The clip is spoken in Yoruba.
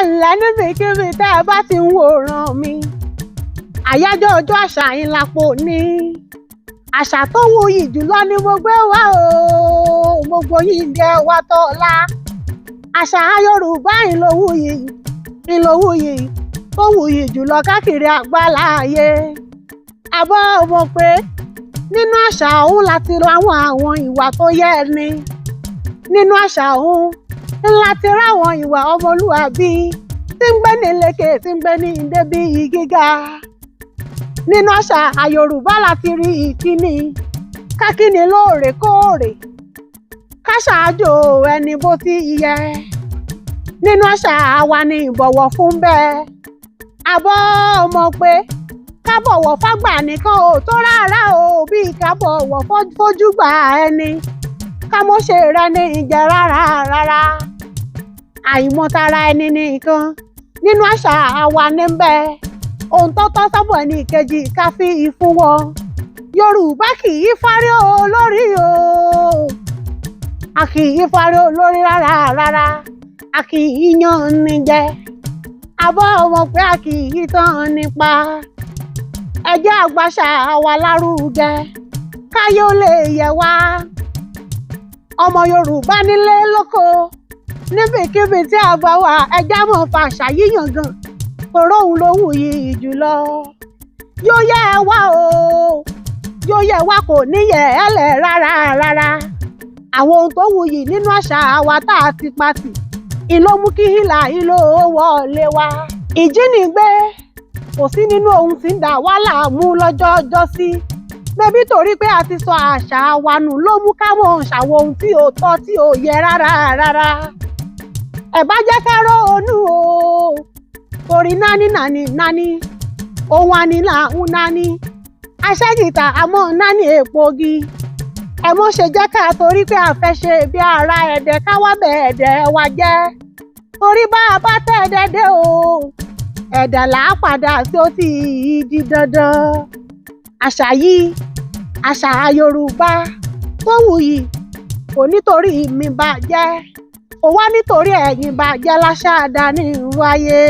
ǹlẹ́ níbikíbi tẹ́ ẹ bá ti ń wòran mi. Àyájọ́ ọjọ́ àṣà yín lápò ní. Àṣà tó wuyì jùlọ ni mo gbé wá o. Gbogbo yín ni ẹ wá tọ́lá. Àṣà Yorùbá yín ló wuyì tó wuyì jùlọ káàkiri àgbáláyé. Àbọ̀ mọ̀ pé nínú àṣà ọ̀hún láti ráwọn àwọn ìwà tó yẹ ni. Nínú àṣà ọ̀hún láti ráwọn ìwà ọmọlúwàbí tí ń gbé ní lékè tí ń gbé ní débi gíga. Nínú àṣà Yorùbá láti rí ìkíni, kákíni lóòrèkóòrè, ká ṣáájò ẹni bó ti yẹ. Nínú àṣà wa ni ìbọ̀wọ̀ fún bẹ́ẹ̀. Àbọ̀ mọ̀ pé ká bọ̀wọ̀ fágbà nìkan ò tó rárá o, bí ká bọ̀wọ̀ fójúgbà ẹni, ká mọ́ ṣe rẹ ní ìjẹ rárá. Àìmọ̀tara ẹni nìkan nínú àṣà wa níbẹ̀. Ohun tó tọ́ sọ́bọ̀ ẹni kejì ká fi ìfún wọn. Yorùbá kì í fárí olórí o. A kì í fárí olórí rárá. A kì í yan ni jẹ. Àbọ̀ mọ̀ pé a kì í tán nípa. Ẹ jẹ́ àgbàṣà wa lárugẹ, káyé ó lè yẹ wá. Ọmọ Yorùbá nílé lóko, níbikíbi tí a bá wà, ẹ já mọ́ fàṣà yíyàn gan. Toró òun ló wuyì jùlọ. Yóò yẹ ẹ wá o, yóò yẹ wá kò níyẹ ẹ lẹ̀ rárá. Àwọn ohun tó wuyì nínú àṣà wa tá a ti patì, ìló mú kí hílà ìló wọlé wá. Ìjínigbé kò sí nínú ohun tí ń dà wá láàmú lọ́jọ́ sí. Bébí torí pé a ti sọ àṣà wa nù ló mú káwọn ṣàwọn ohun tí ò tọ́ tí ò yẹ rárá. Ẹ bá jẹ́ ká ronú o. Torí nání ohun ànílà ń nání. Aṣẹ́gìtà àmọ́ nání èpògi. Ẹ mọ́ ṣe jẹ́ ká torí pé a fẹ́ ṣe bí ara ẹ̀dẹ̀ ká wá bẹ̀ ẹ̀dẹ̀ wa jẹ́. Torí bá a bá tẹ́ ẹ̀dẹ̀ dé o, ẹ̀dà là á padà tí ó ti di dandan. Àṣà yìí, àṣà Yorùbá tó wuyì, kò nítorí mi bàjẹ́, kò wá nítorí ẹ̀yin bàjẹ́ láṣà dání wáyé.